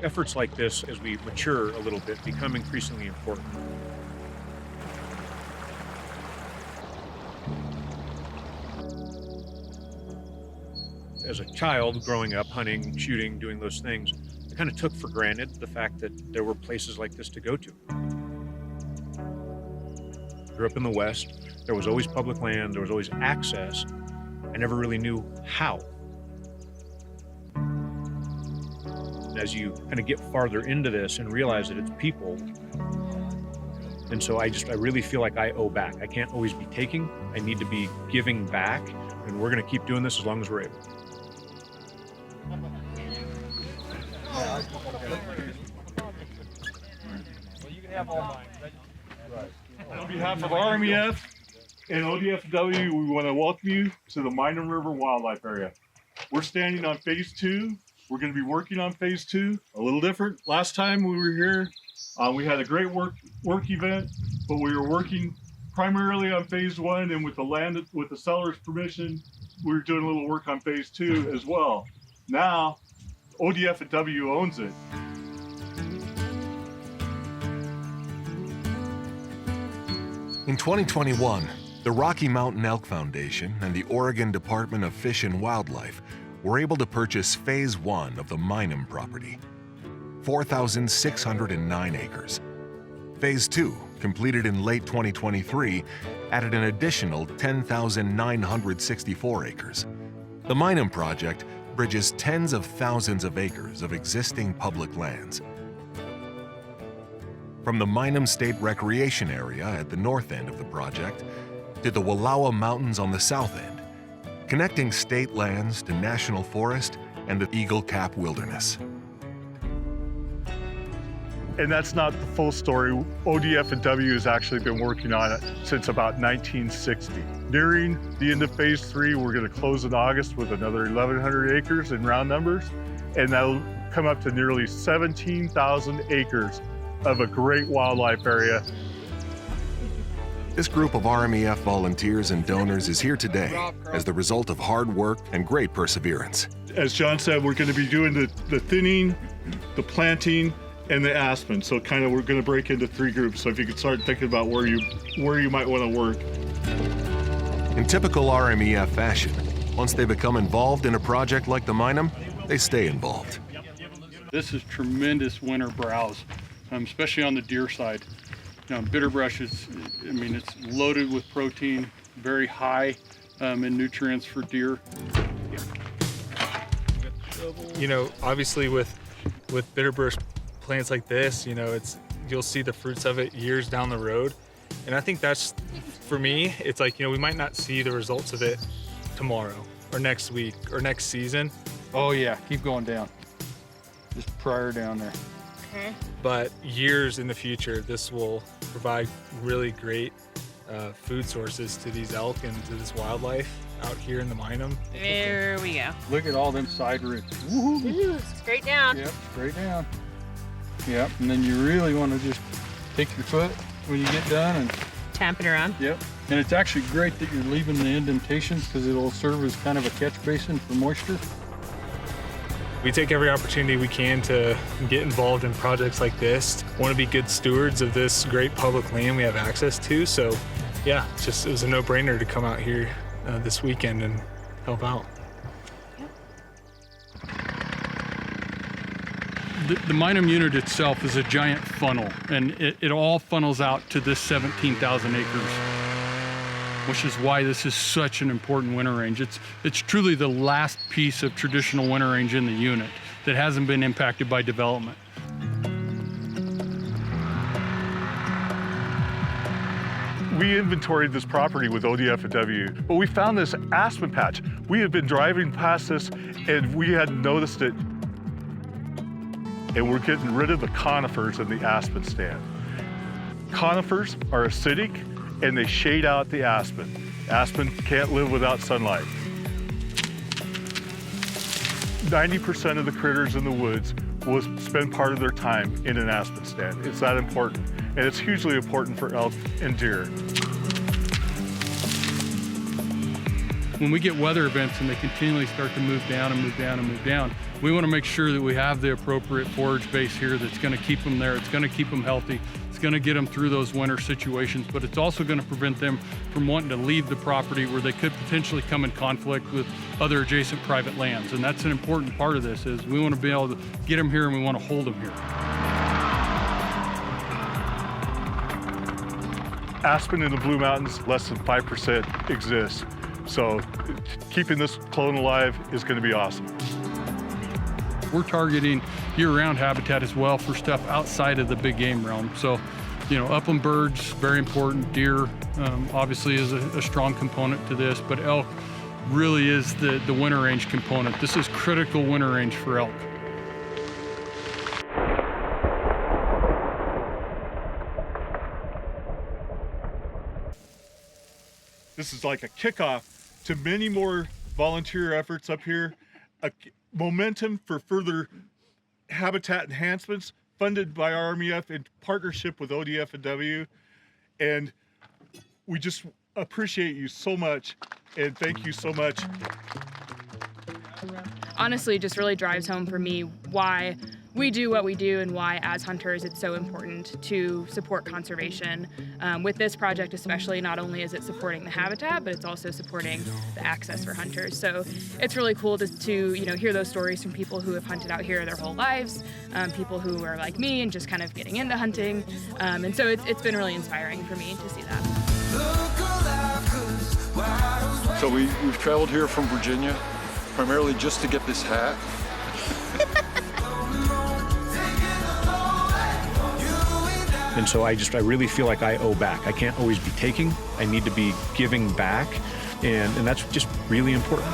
efforts like this, as we mature a little bit, become increasingly important. As a child growing up, hunting, shooting, doing those things, I kind of took for granted the fact that there were places like this to go to. Grew up in the West, there was always public land, there was always access. I never really knew how. As you kind of get farther into this and realize that it's people, and so I really feel like I owe back. I can't always be taking, I need to be giving back, and we're gonna keep doing this as long as we're able. On behalf of RMEF and ODFW, we want to welcome you to the Minam River Wildlife Area. We're standing on phase 2. We're going to be working on phase 2, a little different. Last time we were here, we had a great work event, but we were working primarily on phase 1, and with the seller's permission, we were doing a little work on phase 2 as well. Now, ODFW owns it. In 2021, the Rocky Mountain Elk Foundation and the Oregon Department of Fish and Wildlife were able to purchase Phase 1 of the Minam property, 4,609 acres. Phase 2, completed in late 2023, added an additional 10,964 acres. The Minam project bridges tens of thousands of acres of existing public lands. From the Minam State Recreation Area at the north end of the project to the Wallowa Mountains on the south end, connecting state lands to national forest and the Eagle Cap Wilderness. And that's not the full story. ODFW has actually been working on it since about 1960. Nearing the end of phase 3, we're going to close in August with another 1,100 acres in round numbers, and that'll come up to nearly 17,000 acres of a great wildlife area. This group of RMEF volunteers and donors is here today as the result of hard work and great perseverance. As John said, we're going to be doing the thinning, the planting, and the aspen. So kind of we're going to break into 3 groups. So if you could start thinking about where you might want to work. In typical RMEF fashion, once they become involved in a project like the Minam, they stay involved. This is tremendous winter browse, especially on the deer side. Now, bitterbrush is, it's loaded with protein, very high in nutrients for deer. You know, obviously with bitterbrush plants like this, you'll see the fruits of it years down the road. And I think that's, for me, it's like, we might not see the results of it tomorrow or next week or next season. Oh yeah, keep going down. Just prior down there. Okay. But years in the future, this will provide really great food sources to these elk and to this wildlife out here in the Minam. There we go. Look at all them side roots. Ooh, straight down. Yep, straight down. Yep, and then you really want to just take your foot when you get done and tamp it around. Yep, and it's actually great that you're leaving the indentations because it'll serve as kind of a catch basin for moisture. We take every opportunity we can to get involved in projects like this. Want to be good stewards of this great public land we have access to. So yeah, it was a no-brainer to come out here this weekend and help out. The Minam unit itself is a giant funnel, and it all funnels out to this 17,000 acres, which is why this is such an important winter range. It's truly the last piece of traditional winter range in the unit that hasn't been impacted by development. We inventoried this property with ODFW, but we found this aspen patch. We had been driving past this and we hadn't noticed it. And we're getting rid of the conifers in the aspen stand. Conifers are acidic and they shade out the aspen. Aspen can't live without sunlight. 90% of the critters in the woods will spend part of their time in an aspen stand. It's that important, and it's hugely important for elk and deer. when we get weather events and they continually start to move down and move down and move down, we want to make sure that we have the appropriate forage base here that's going to keep them there. It's going to keep them healthy. It's going to get them through those winter situations, but it's also going to prevent them from wanting to leave the property where they could potentially come in conflict with other adjacent private lands. And that's an important part of this, is we want to be able to get them here and we want to hold them here. Aspen in the Blue Mountains, less than 5% exists. So keeping this clone alive is going to be awesome. We're targeting year-round habitat as well for stuff outside of the big game realm. So, you know, upland birds, very important. Deer, obviously is a strong component to this, but elk really is the winter range component. This is critical winter range for elk. This is like a kickoff to many more volunteer efforts up here, a momentum for further habitat enhancements funded by RMEF in partnership with ODF&W. And we just appreciate you so much, and thank you so much. Honestly, it just really drives home for me why we do what we do and why, as hunters, it's so important to support conservation. With this project especially, not only is it supporting the habitat, but it's also supporting the access for hunters. So it's really cool to you know, hear those stories from people who have hunted out here their whole lives, people who are like me and just kind of getting into hunting. And so it's been really inspiring for me to see that. So we've traveled here from Virginia, primarily just to get this hat. And so I really feel like I owe back. I can't always be taking. I need to be giving back. And that's just really important.